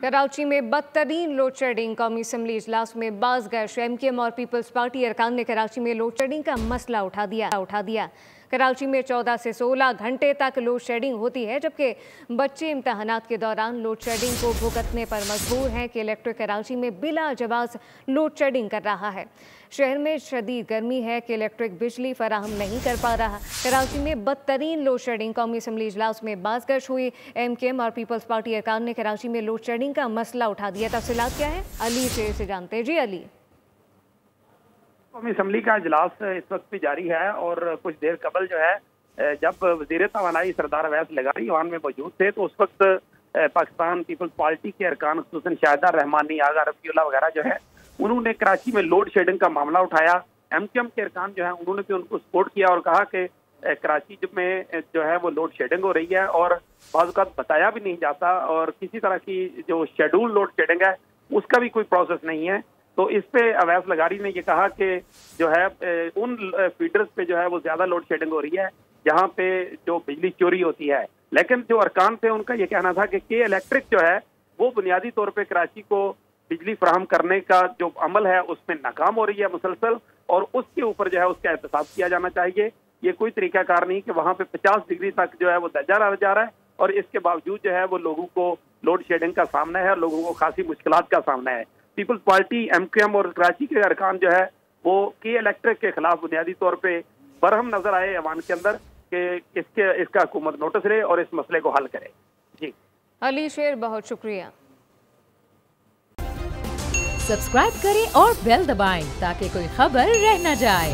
कराची में बदतरीन load shedding. कौमी assembly इजलास में बाज़गश MKM और पीपल्स पार्टी अरकान ने कराची में लोड शेडिंग का मसला उठा दिया। कराची में 14 से 16 घंटे तक लोड शेडिंग होती है, जबकि बच्चे इम्तहानात के दौरान लोड शेडिंग को भुगतने पर मजबूर हैं कि इलेक्ट्रिक कराची में बिला जवाज़ लोड शेडिंग कर रहा है। शहर में शदीद गर्मी है कि इलेक्ट्रिक बिजली फराहम नहीं कर पा रहा। कराची में बदतरीन लोड शेडिंग। कौमी असम्बली इजलास में बाज़गश हुई। MKM और पीपल्स पार्टी अरकान ने कराची में लोड शेडिंग का मसला उठा दिया। तफसीलात क्या है, अली से जानते हैं। जी अली। कौमी असम्बली का इजलास इस वक्त भी जारी है और कुछ देर कबल जो है जब वज़ीर तवानाई सरदार अवैस लगारी ईवान में मौजूद थे तो उस वक्त पाकिस्तान पीपल्स पार्टी के अरकान खुसूसन शाहिदा रहमानी, आगा रफीउल्ला वगैरह जो है उन्होंने कराची में लोड शेडिंग का मामला उठाया। MKM के अरकान जो है उन्होंने भी उनको सपोर्ट किया और कहा कि कराची में जो है वो लोड शेडिंग हो रही है और बाज़ औक़ात बताया भी नहीं जाता और किसी तरह की जो शेड्यूल लोड शेडिंग है उसका भी कोई प्रोसेस नहीं है। तो इस पे अवैस लगारी ने ये कहा कि जो है उन फीडर्स पे जो है वो ज्यादा लोड शेडिंग हो रही है जहाँ पे जो बिजली चोरी होती है। लेकिन जो अरकान थे उनका ये कहना था कि इलेक्ट्रिक जो है वो बुनियादी तौर पे कराची को बिजली फराहम करने का जो अमल है उसमें नाकाम हो रही है मुसलसल और उसके ऊपर जो है उसका एहतसाब किया जाना चाहिए। ये कोई तरीकाकार नहीं कि वहाँ पे 50 डिग्री तक जो है वो दर्जा रहा जा रहा है और इसके बावजूद जो है वो लोगों को लोड शेडिंग का सामना है और लोगों को खासी मुश्किलात का सामना है। पीपल्स पार्टी, MKM और कराची के अरकान जो है वो इलेक्ट्रिक के खिलाफ बुनियादी तौर पे बरहम नजर आए ऐवान के अंदर कि इसका हुकूमत नोटिस ले और इस मसले को हल करे। जी अली शेर, बहुत शुक्रिया। सब्सक्राइब करें और बेल दबाएं ताकि कोई खबर रह न जाए।